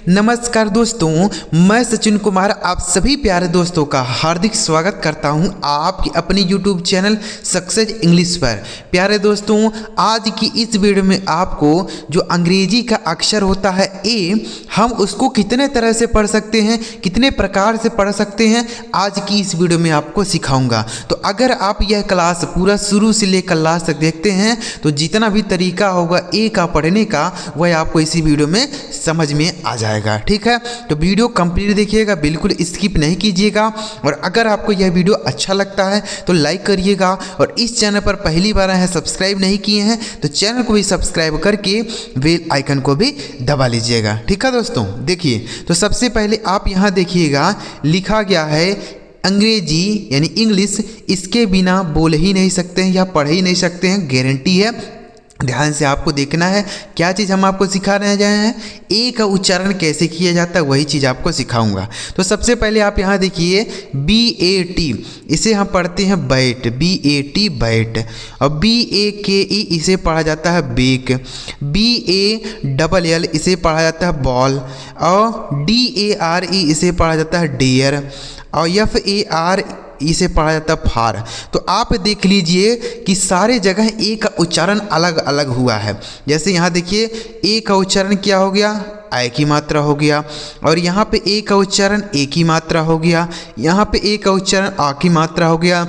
नमस्कार दोस्तों, मैं सचिन कुमार आप सभी प्यारे दोस्तों का हार्दिक स्वागत करता हूं आपके अपने YouTube चैनल सक्सेस इंग्लिश पर। प्यारे दोस्तों, आज की इस वीडियो में आपको जो अंग्रेजी का अक्षर होता है ए, हम उसको कितने तरह से पढ़ सकते हैं, कितने प्रकार से पढ़ सकते हैं, आज की इस वीडियो में आपको सिखाऊंगा। तो अगर आप यह क्लास पूरा शुरू से लेकर लास्ट तक देखते हैं तो जितना भी तरीका होगा ए का पढ़ने का वह आपको इसी वीडियो में समझ में आ जाएगा। ठीक है, तो वीडियो कंप्लीट देखिएगा, बिल्कुल स्किप नहीं कीजिएगा। और अगर आपको यह वीडियो अच्छा लगता है तो लाइक करिएगा, और इस चैनल पर पहली बार आए हैं, सब्सक्राइब नहीं किए हैं तो चैनल को भी सब्सक्राइब करके बेल आइकन को भी दबा लीजिएगा। ठीक है दोस्तों, देखिए तो सबसे पहले आप यहाँ देखिएगा लिखा गया है अंग्रेजी यानी इंग्लिश, इसके बिना बोल ही नहीं सकते हैं या पढ़ ही नहीं सकते हैं, गारंटी है। ध्यान से आपको देखना है क्या चीज़ हम आपको सिखा रहे हैं। ए का उच्चारण कैसे किया जाता है वही चीज़ आपको सिखाऊंगा। तो सबसे पहले आप यहाँ देखिए BAT, इसे हम पढ़ते हैं बैट, BAT बैट। और BAKE इसे पढ़ा जाता है बेक, BALL इसे पढ़ा जाता है बॉल, और DARE इसे पढ़ा जाता है डेयर, और FAR इसे पढ़ा जाता है फार। तो आप देख लीजिए कि सारे जगह ए का उच्चारण अलग अलग हुआ है। जैसे यहाँ देखिए ए का उच्चारण क्या हो गया, आय की मात्रा हो गया, और यहाँ पे ए का उच्चारण ए की मात्रा हो गया, यहाँ पे ए का उच्चारण आ की मात्रा हो गया,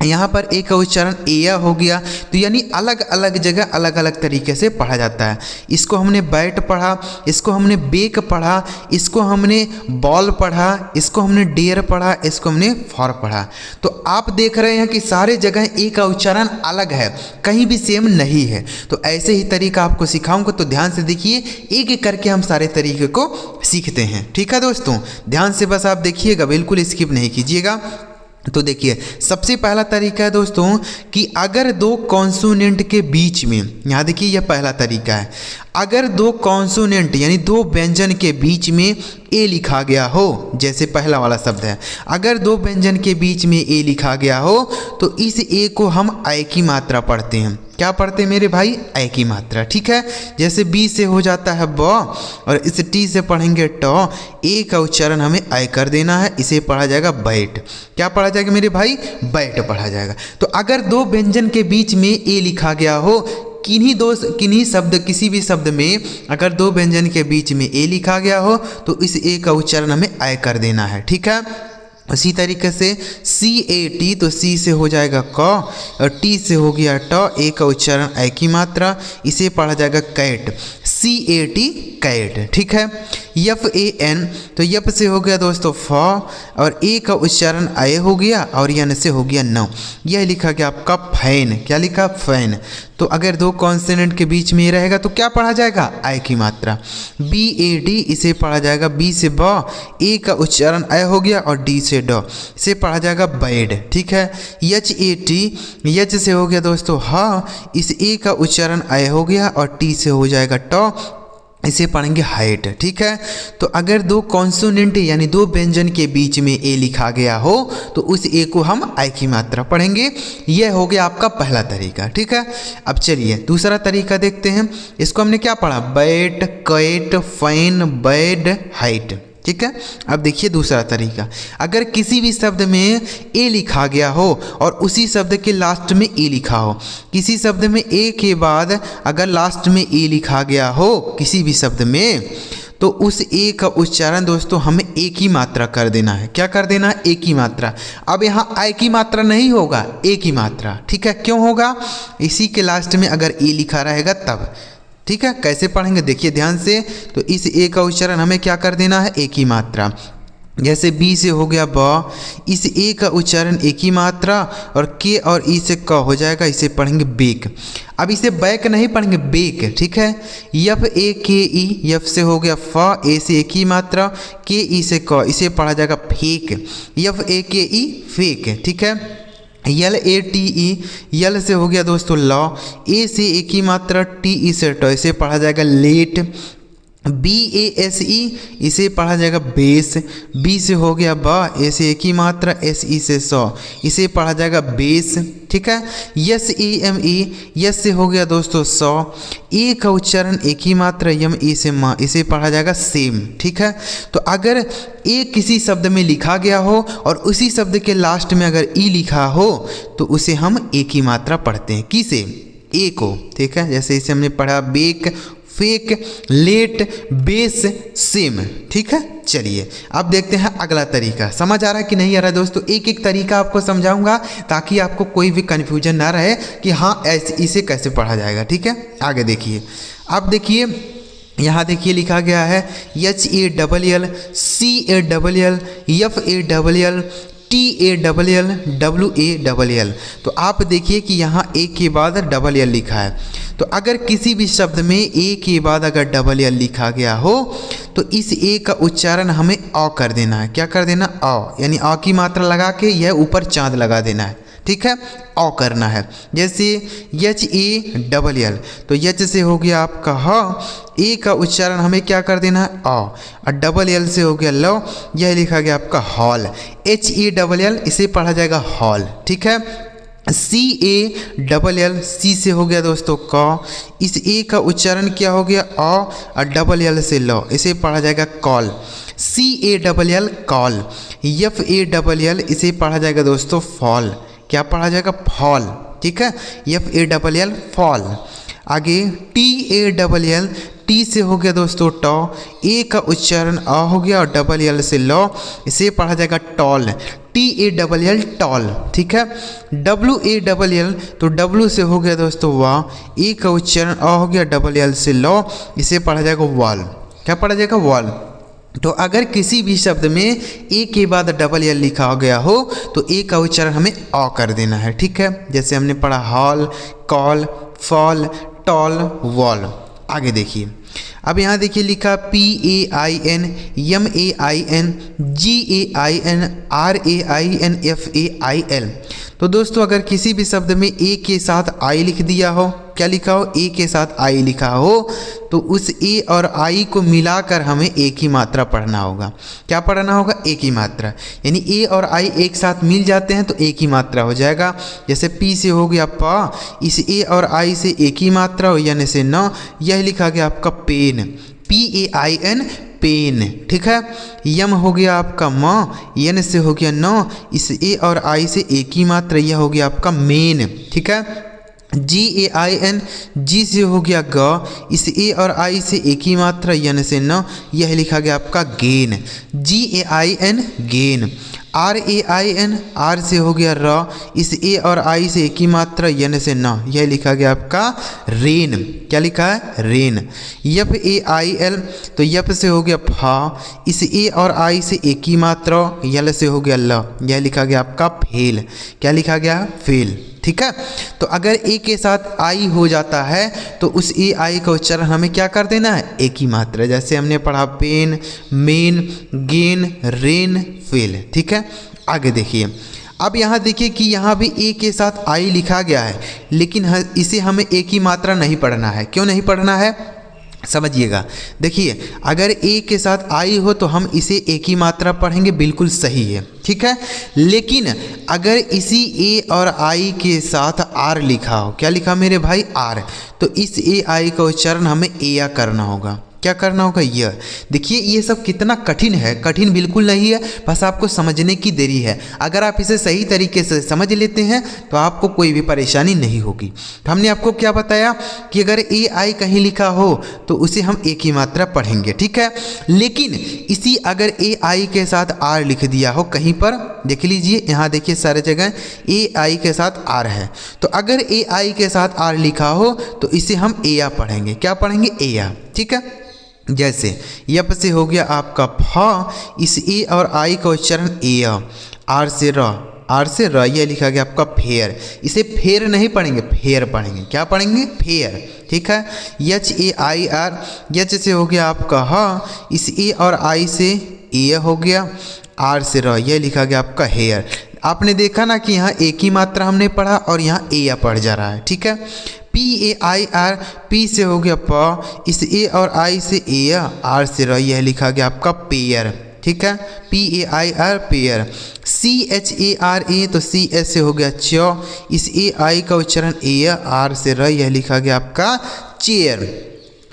यहाँ पर ए का उच्चारण एया हो गया। तो यानी अलग अलग जगह अलग अलग तरीके से पढ़ा जाता है। इसको हमने बैट पढ़ा, इसको हमने बेक पढ़ा, इसको हमने बॉल पढ़ा, इसको हमने डेयर पढ़ा, इसको हमने फॉर पढ़ा। तो आप देख रहे हैं कि सारे जगह ए का उच्चारण अलग है, कहीं भी सेम नहीं है। तो ऐसे ही तरीका आपको सिखाऊंगा, तो ध्यान से देखिए, एक एक करके हम सारे तरीके को सीखते हैं। ठीक है दोस्तों, ध्यान से बस आप देखिएगा, बिल्कुल स्किप नहीं कीजिएगा। तो देखिए सबसे पहला तरीका है दोस्तों कि अगर दो कॉन्सोनेंट के बीच में, यहाँ देखिए यह पहला तरीका है, अगर दो कॉन्सोनेंट यानी दो व्यंजन के बीच में ए लिखा गया हो, जैसे पहला वाला शब्द है, अगर दो व्यंजन के बीच में ए लिखा गया हो तो इस ए को हम आय की मात्रा पढ़ते हैं। क्या पढ़ते हैं मेरे भाई, आय की मात्रा। ठीक है, जैसे बी से हो जाता है ब, और इस टी से पढ़ेंगे ट, ए का उच्चारण हमें आय कर देना है, इसे पढ़ा जाएगा बैट। क्या पढ़ा जाएगा मेरे भाई, बैट पढ़ा जाएगा। तो अगर दो व्यंजन के बीच में ए लिखा गया हो, किन्हीं शब्द, किसी भी शब्द में अगर दो व्यंजन के बीच में ए लिखा गया हो तो इस ए का उच्चारण हमें आय कर देना है। ठीक है, उसी तरीके से CAT, तो सी से हो जाएगा क, और टी से हो गया ट, ए का उच्चारण आय की मात्रा, इसे पढ़ा जाएगा कैट, CAT कैट। ठीक है, FAN, तो यप से हो गया दोस्तों फ, और ए का उच्चारण आय हो गया, और यन से हो गया न, यह लिखा गया आपका फैन। क्या लिखा, फैन। तो अगर दो कॉन्सोनेंट के बीच में रहेगा तो क्या पढ़ा जाएगा, आय की मात्रा। BAD इसे पढ़ा जाएगा बी से ब, ए का उच्चारण आय हो गया, और डी से ड, इसे पढ़ा जाएगा बैड। ठीक है, HAT, यच से हो गया दोस्तों ह, इस ए का उच्चारण आय हो गया, और टी से हो जाएगा ट, इसे पढ़ेंगे हाइट। ठीक है, तो अगर दो कॉन्सोनेंट यानी दो व्यंजन के बीच में ए लिखा गया हो तो उस ए को हम आय की मात्रा पढ़ेंगे। यह हो गया आपका पहला तरीका। ठीक है, अब चलिए दूसरा तरीका देखते हैं। इसको हमने क्या पढ़ा, bat, cat, fan, bad, height. ठीक है, अब देखिए दूसरा तरीका, अगर किसी भी शब्द में ए लिखा गया हो और उसी शब्द के लास्ट में ए लिखा हो, किसी शब्द में ए के बाद अगर लास्ट में ए लिखा गया हो किसी भी शब्द में, तो उस ए का उच्चारण दोस्तों हमें ए की मात्रा कर देना है। क्या कर देना है, ए की मात्रा। अब यहाँ आय की मात्रा नहीं होगा, ए की मात्रा। ठीक है, क्यों होगा, इसी के लास्ट में अगर ए लिखा रहेगा तब। ठीक है, कैसे पढ़ेंगे देखिए ध्यान से। तो इस ए का उच्चारण हमें क्या कर देना है, ए की मात्रा। जैसे बी से हो गया ब, इस ए का उच्चारण ए की मात्रा, और के और ई से क हो जाएगा, इसे पढ़ेंगे बेक। अब इसे बैक नहीं पढ़ेंगे, बेक। ठीक है, FAKE, यफ से हो गया फ, ए से ए की मात्रा, के ई से क, इसे पढ़ा जाएगा फेक, FAKE फेक। ठीक है, LATE, यल से हो गया दोस्तों लॉ, ए से ए की मात्रा, टी ई से ट, इसे पढ़ा जाएगा लेट, BASE इसे पढ़ा जाएगा बेस, बी से हो गया ब, ए से एक ही मात्रा, SE से 100 इसे पढ़ा जाएगा बेस, ठीक है। SAME यस से हो गया दोस्तों 100, ए का उच्चारण एक ही मात्रा, यम ए से माँ इसे पढ़ा जाएगा सेम, ठीक है। तो अगर ए किसी शब्द में लिखा गया हो और उसी शब्द के लास्ट में अगर ई लिखा हो तो उसे हम एक ही मात्रा पढ़ते हैं, किसे, ए को, ठीक है। जैसे इसे हमने पढ़ा bake, fake, late, base, same, ठीक है। चलिए अब देखते हैं अगला तरीका, समझ आ रहा है कि नहीं आ रहा है दोस्तों। एक एक तरीका आपको समझाऊंगा ताकि आपको कोई भी कन्फ्यूजन ना रहे कि हाँ ऐसे इसे कैसे पढ़ा जाएगा, ठीक है। आगे देखिए, अब देखिए यहाँ देखिए लिखा गया है HALL, CALL, FALL, TALL, तो आप देखिए कि यहाँ ए के बाद डबल एल लिखा है। तो अगर किसी भी शब्द में ए के बाद अगर डबल एल लिखा गया हो तो इस ए का उच्चारण हमें अ कर देना है। क्या कर देना, अ, यानी अ की मात्रा लगा के यह ऊपर चाँद लगा देना है, ठीक है, अ करना है। जैसे HALL, तो एच से हो गया आपका ह, ए का उच्चारण हमें क्या कर देना है, अ, और डबल एल से हो गया ल, यह लिखा गया आपका हॉल, HALL इसे पढ़ा जाएगा हॉल, ठीक है। CALL, सी से हो गया दोस्तों क, इस ए का उच्चारण क्या हो गया, अ, और डबल एल से ल इसे पढ़ा जाएगा कॉल, CALL कॉल। FALL इसे पढ़ा जाएगा दोस्तों फॉल, क्या पढ़ा जाएगा, फॉल, ठीक है, FALL फॉल। आगे TALL, टी से हो गया दोस्तों टॉ, ए का उच्चारण अ हो गया और डबल एल से लॉ इसे पढ़ा जाएगा टॉल, TALL टॉल, ठीक है। WALL, तो W से हो गया दोस्तों वाह, ए का उच्चारण अ हो गया डबल एल से लॉ इसे पढ़ा जाएगा वॉल, क्या पढ़ा जाएगा, वॉल। तो अगर किसी भी शब्द में ए के बाद डबल एल लिखा गया हो तो ए का उच्चारण हमें अ कर देना है, ठीक है। जैसे हमने पढ़ा hall, call, fall, tall, wall. आगे देखिए, अब यहाँ देखिए लिखा PAIN, MAIN, GAIN, RAIN, FAIL। तो दोस्तों अगर किसी भी शब्द में ए के साथ आई लिख दिया हो, क्या लिखा हो, ए के साथ आई लिखा हो, तो उस ए और आई को मिलाकर हमें एक ही मात्रा पढ़ना होगा। क्या पढ़ना होगा, एक ही मात्रा, यानी ए और आई एक साथ मिल जाते हैं तो एक ही मात्रा हो जाएगा। जैसे पी से हो गया पा, इस ए और आई से एक ही मात्रा हो यानी से न, यह लिखा गया आपका पेन, PAIN पेन, ठीक है। यम हो गया आपका म, यन से हो गया न, इस ए और आई से एक ही मात्रा, यह हो गया आपका मेन, ठीक है। GAIN, जी से हो गया ग, इस ए और आई से एक ही मात्रा, यन से न, यह लिखा गया आपका gain, GAIN gain. RAIN, R से हो गया र, इस ए और आई से एक ही मात्रा, यन से न, यह लिखा गया आपका रेन, क्या लिखा है, रेन। FAIL, तो यप से हो गया फा, इस ए और आई से एक ही मात्रा, यल से हो गया ल, यह लिखा गया आपका फेल, क्या लिखा गया, फेल, ठीक है। तो अगर ए के साथ आई हो जाता है तो उस ए आई का उच्चारण हमें क्या कर देना है, एक ही मात्रा। जैसे हमने पढ़ा pen, men, gain, rain, fail, ठीक है। आगे देखिए, अब यहाँ देखिए कि यहाँ भी ए के साथ आई लिखा गया है लेकिन इसे हमें एक ही मात्रा नहीं पढ़ना है। क्यों नहीं पढ़ना है, समझिएगा। देखिए अगर ए के साथ आई हो तो हम इसे एक ही मात्रा पढ़ेंगे, बिल्कुल सही है, ठीक है। लेकिन अगर इसी ए और आई के साथ आर लिखा हो, क्या लिखा मेरे भाई, आर, तो इस ए आई का उच्चारण हमें एया करना होगा। क्या करना होगा, यह। देखिए ये सब कितना कठिन है, कठिन बिल्कुल नहीं है, बस आपको समझने की देरी है। अगर आप इसे सही तरीके से समझ लेते हैं तो आपको कोई भी परेशानी नहीं होगी। तो हमने आपको क्या बताया कि अगर ए आई कहीं लिखा हो तो उसे हम एक ही मात्रा पढ़ेंगे, ठीक है। लेकिन इसी अगर ए आई के साथ आर लिख दिया हो कहीं पर, देख लीजिए यहाँ देखिए सारे जगह ए आई के साथ आर है, तो अगर ए आई के साथ आर लिखा हो तो इसे हम एया पढ़ेंगे। क्या पढ़ेंगे, एया, ठीक है। जैसे यप से हो गया आपका फा, इस ए और आई का उच्चारण एया, आर से र, आर से र, यह लिखा गया आपका फेयर, इसे फेयर नहीं पढ़ेंगे, फेयर पढ़ेंगे। क्या पढ़ेंगे, फेयर, ठीक है। HAIR, यच से हो गया आपका हा, इस ए और आई से ए हो गया, आर से र, यह लिखा गया आपका हेयर। आपने देखा ना कि यहाँ एक ही मात्रा हमने पढ़ा और यहाँ एया पढ़ जा रहा है, ठीक है। PAIR, पी से हो गया प, इस ए और आई से ए, आर से र, यह लिखा गया आपका पेयर। ठीक है, PAIR पेयर। CHARE, तो CH से हो गया च, इस AI का उच्चारण ए, आर से र, यह लिखा गया आपका चेयर।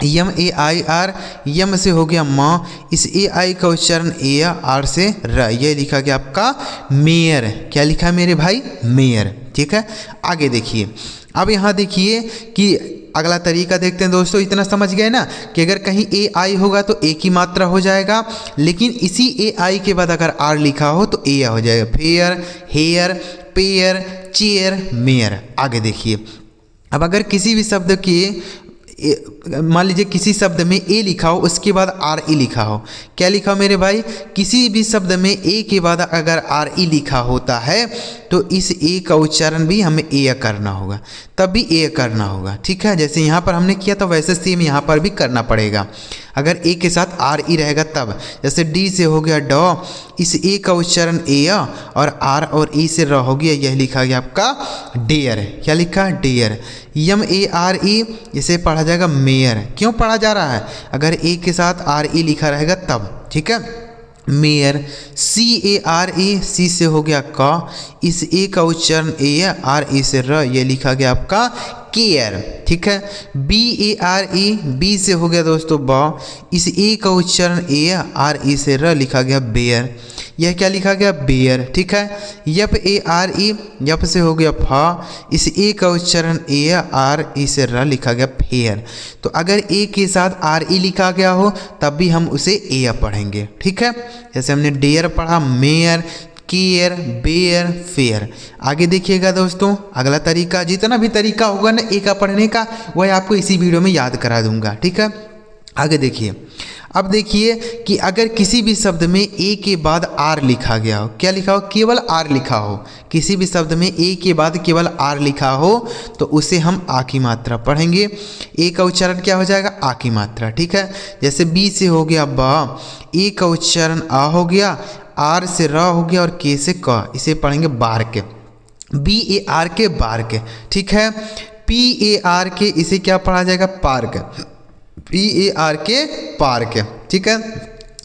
MAIR, यम से हो गया म, इस AI का उच्चारण ए, आर से र, यह लिखा गया आपका मेयर। क्या लिखा है मेरे भाई? मेयर। ठीक है, आगे देखिए। अब यहाँ देखिए कि अगला तरीका देखते हैं दोस्तों। इतना समझ गए ना कि अगर कहीं AI होगा तो ए की मात्रा हो जाएगा, लेकिन इसी AI के बाद अगर आर लिखा हो तो ए हो जाएगा। Fair, hair, pair, chair, mayor. आगे देखिए। अब अगर किसी भी शब्द के मान लीजिए किसी शब्द में ए लिखा हो, उसके बाद आर ई लिखा हो। क्या लिखा हो मेरे भाई? किसी भी शब्द में ए के बाद अगर आर ई लिखा होता है तो इस ए का उच्चारण भी हमें ए करना होगा, तब भी ए करना होगा। ठीक है, जैसे यहाँ पर हमने किया था वैसे सेम यहाँ पर भी करना पड़ेगा। अगर ए के साथ आर ई रहेगा तब, जैसे डी से हो गया ड, इस ए का उच्चारण ए और आर और ई से र हो गया, यह लिखा गया आपका डेयर। क्या लिखा? डेयर। MARE, इसे पढ़ा जाएगा मेयर। क्यों पढ़ा जा रहा है? अगर ए के साथ आर ई लिखा रहेगा तब। ठीक है, मेयर। CARE, सी से हो गया क, इस ए का उच्चारण ए, आर ई से र, यह लिखा गया आपका केयर। ठीक है, BARE, बी से हो गया दोस्तों ब, इस ए का उच्चारण ए, आर ई से र, लिखा गया बेयर। यह क्या लिखा गया? बेयर। ठीक है, YARE, यप से हो गया फ, इस ए का उच्चारण ए, आर ई से र, लिखा गया फेयर। तो अगर ए के साथ आर ई लिखा गया हो तब भी हम उसे ए पढ़ेंगे। ठीक है, जैसे हमने डेयर पढ़ा, मेयर, केयर, बेयर, फेयर। आगे देखिएगा दोस्तों, अगला तरीका, जितना भी तरीका होगा ना ए का पढ़ने का, वह आपको इसी वीडियो में याद करा दूंगा। ठीक है, आगे देखिए। अब देखिए कि अगर किसी भी शब्द में ए के बाद आर लिखा गया हो, क्या लिखा हो? केवल आर लिखा हो। किसी भी शब्द में ए के बाद केवल आर लिखा हो तो उसे हम आ की मात्रा पढ़ेंगे। ए का उच्चारण क्या हो जाएगा? आ की मात्रा। ठीक है, जैसे बी से हो गया ब, ए का उच्चारण आ हो गया, आर से र हो गया और के से क, इसे पढ़ेंगे बार्क। BARK, bark. ठीक है, PARK, इसे क्या पढ़ा जाएगा? पार्क। PARK, park. ठीक है,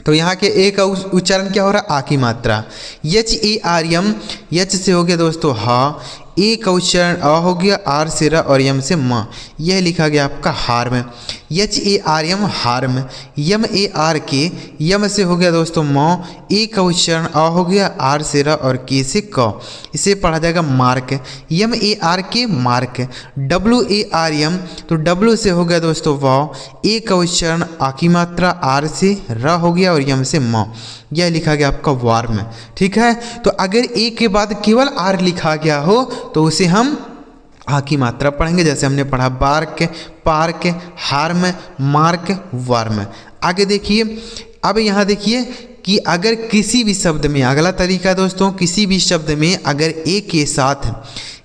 तो यहाँ के ए का उच्चारण क्या हो रहा है? आ की मात्रा। HARM, यच से हो गया दोस्तों हा, ए का उच्चारण अ हो गया, आर से र और यम से म, यह लिखा गया आपका हार्म। HARM, harm. MARK, यम से हो गया दोस्तों म, ए का उच्चारण अ हो गया, आर से र और के से क, इसे पढ़ा जाएगा मार्क। MARK, mark. WARM, तो W से हो गया दोस्तों व, ए का उच्चारण आ की मात्रा, आर से र हो गया और यम से म, यह लिखा गया आपका वार्म। ठीक है, तो अगर ए के बाद केवल आर लिखा गया हो तो उसे हम आ की मात्रा पढ़ेंगे। जैसे हमने पढ़ा bark, park, harm, mark, warm. आगे देखिए। अब यहाँ देखिए कि अगर किसी भी शब्द में, अगला तरीका दोस्तों, किसी भी शब्द में अगर ए के साथ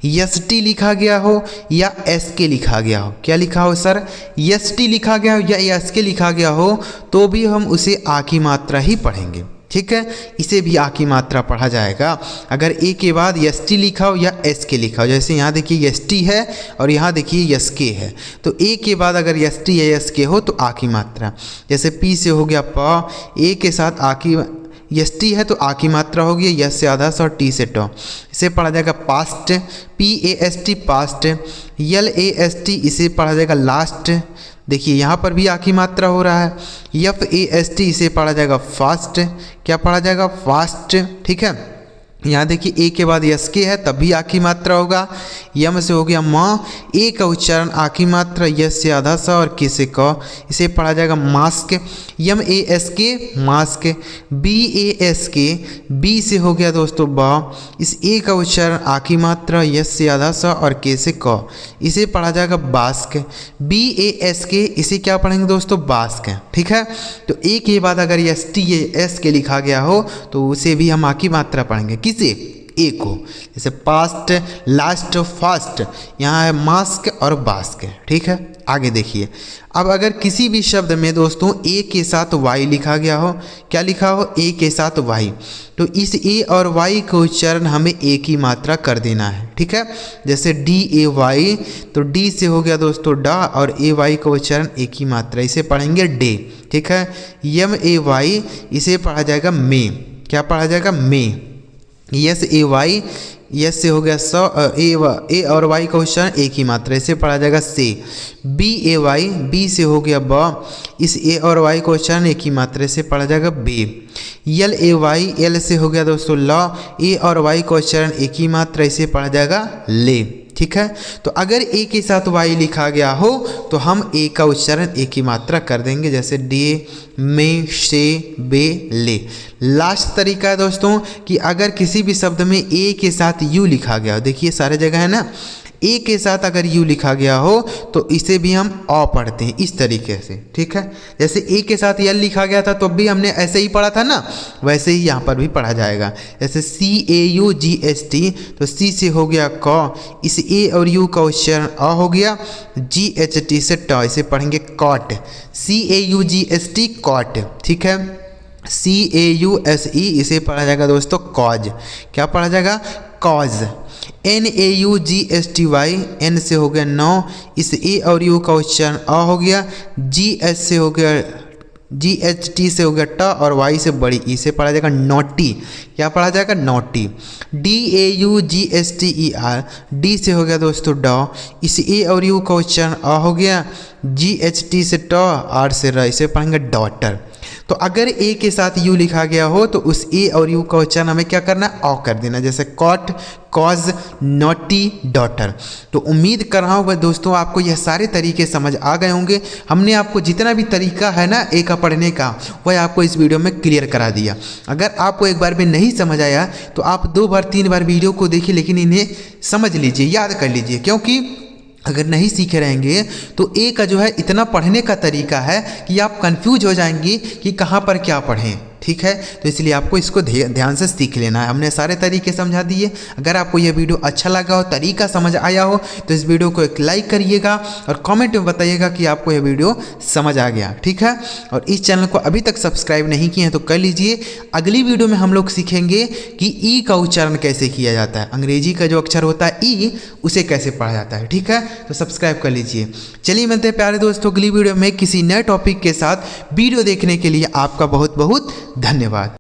ST लिखा गया हो या SK लिखा गया हो, क्या लिखा हो सर? ST लिखा गया हो या SK लिखा गया हो तो भी हम उसे आ की मात्रा ही पढ़ेंगे। ठीक है, इसे भी आ की मात्रा पढ़ा जाएगा अगर ए के बाद ST लिखा हो या SK लिखा हो। जैसे यहाँ देखिए ST है और यहाँ देखिए SK है, तो ए के बाद अगर ST या SK हो तो आ की मात्रा। जैसे P से हो गया प, ए के साथ आ की ST है तो आ की मात्रा होगी, यस से आधा और टी से ट, इसे पढ़ा जाएगा पास्ट। PAST, past. LAST, इसे पढ़ा जाएगा लास्ट। देखिए यहाँ पर भी आ की मात्रा हो रहा है। FAST, इसे पढ़ा जाएगा फास्ट। क्या पढ़ा जाएगा? फास्ट। ठीक है, यहाँ देखिए ए के बाद SK है तब भी आ की मात्रा होगा। यम से हो गया म, ए का उच्चारण आ की मात्रा, यस से आधा सा और के से क, इसे पढ़ा जाएगा mask. MASK, mask. BASK, B से हो गया दोस्तों ब, इस ए का उच्चारण आ की मात्रा, यस से आधा सा और के से क, इसे पढ़ा जाएगा बास्क। BASK, इसे क्या पढ़ेंगे दोस्तों? बास्क। ठीक है, तो ए के बाद अगर ST या SK लिखा गया हो तो उसे भी हम आ की मात्रा पढ़ेंगे। किसे? ए को, जैसे पास्ट, लास्ट, फास्ट, यहाँ है मास्क और बास्क। ठीक है, आगे देखिए। अब अगर किसी भी शब्द में दोस्तों ए के साथ वाई लिखा गया हो, क्या लिखा हो, ए के साथ वाई, तो इस ए और वाई का उच्चारण हमें ए की मात्रा कर देना है। ठीक है, जैसे डी ए वाई, तो डी से हो गया दोस्तों डा और ए वाई का उच्चारण ए की मात्रा, इसे पढ़ेंगे डे। ठीक है, यम ए वाई, इसे पढ़ा जाएगा मे, क्या पढ़ा जाएगा, मे। यस ए वाई, यस से हो गया स, ए और वाई का उच्चारण ए की मात्रा, इसे पढ़ा जाएगा से। बी ए वाई, बी से हो गया ब, इस ए और वाई का उच्चारण ए की मात्रा से पढ़ा जाएगा बे। यल ए वाई, एल से हो गया दोस्तों ल, ए और वाई का उच्चारण ए की मात्रा, इसे पढ़ा जाएगा ले। ठीक है, तो अगर ए के साथ वाई लिखा गया हो तो हम ए का उच्चारण ए की मात्रा कर देंगे, जैसे डे, में, से, बे, ले। लास्ट तरीका है दोस्तों कि अगर किसी भी शब्द में ए के साथ यू लिखा गया हो, देखिए सारे जगह है ना, ए के साथ अगर यू लिखा गया हो तो इसे भी हम अ पढ़ते हैं इस तरीके से। ठीक है, जैसे ए के साथ यल लिखा गया था तो भी हमने ऐसे ही पढ़ा था ना, वैसे ही यहाँ पर भी पढ़ा जाएगा। जैसे CAUGST, तो सी से हो गया क, इस ए और यू का उच्चारण अ हो गया, GHT से ट, इसे पढ़ेंगे कॉट, CAUGST कॉट। ठीक है, CAUSE, इसे पढ़ा जाएगा दोस्तों कॉज, क्या पढ़ा जाएगा, कॉज। NAUGSTY, एन से हो गया नौ, इस ए और यू का उच्चारण अ हो गया, GH से हो गया, GHT से हो गया ट और वाई से बड़ी ई, से पढ़ा जाएगा नोटी, क्या पढ़ा जाएगा, नोटी। DAUGSTER, डी से हो गया दोस्तों ड, इस ए और यू का उच्चारण अ हो गया, GHT से ट, आर से र, इसे पढ़ेंगे डॉटर। तो अगर ए के साथ यू लिखा गया हो तो उस ए और यू का उच्चारण हमें क्या करना है, अ कर देना, जैसे कॉट, कॉज, नॉटी, डॉटर। तो उम्मीद कर रहा हूँ दोस्तों आपको यह सारे तरीके समझ आ गए होंगे। हमने आपको जितना भी तरीका है ना ए का पढ़ने का, वह आपको इस वीडियो में क्लियर करा दिया। अगर आपको एक बार में नहीं समझ आया तो आप 2 बार 3 बार वीडियो को देखिए, लेकिन इन्हें समझ लीजिए, याद कर लीजिए, क्योंकि अगर नहीं सीखे रहेंगे तो ए का जो है इतना पढ़ने का तरीका है कि आप कंफ्यूज हो जाएंगे कि कहाँ पर क्या पढ़ें। ठीक है, तो इसलिए आपको इसको ध्यान से सीख लेना है। हमने सारे तरीके समझा दिए। अगर आपको यह वीडियो अच्छा लगा हो, तरीका समझ आया हो, तो इस वीडियो को एक लाइक करिएगा और कमेंट में बताइएगा कि आपको यह वीडियो समझ आ गया। ठीक है, और इस चैनल को अभी तक सब्सक्राइब नहीं किए हैं तो कर लीजिए। अगली वीडियो में हम लोग सीखेंगे कि ई का उच्चारण कैसे किया जाता है, अंग्रेजी का जो अक्षर होता है ई, उसे कैसे पढ़ा जाता है। ठीक है, तो सब्सक्राइब कर लीजिए। चलिए मिलते हैं प्यारे दोस्तों अगली वीडियो में किसी नए टॉपिक के साथ। वीडियो देखने के लिए आपका बहुत बहुत धन्यवाद।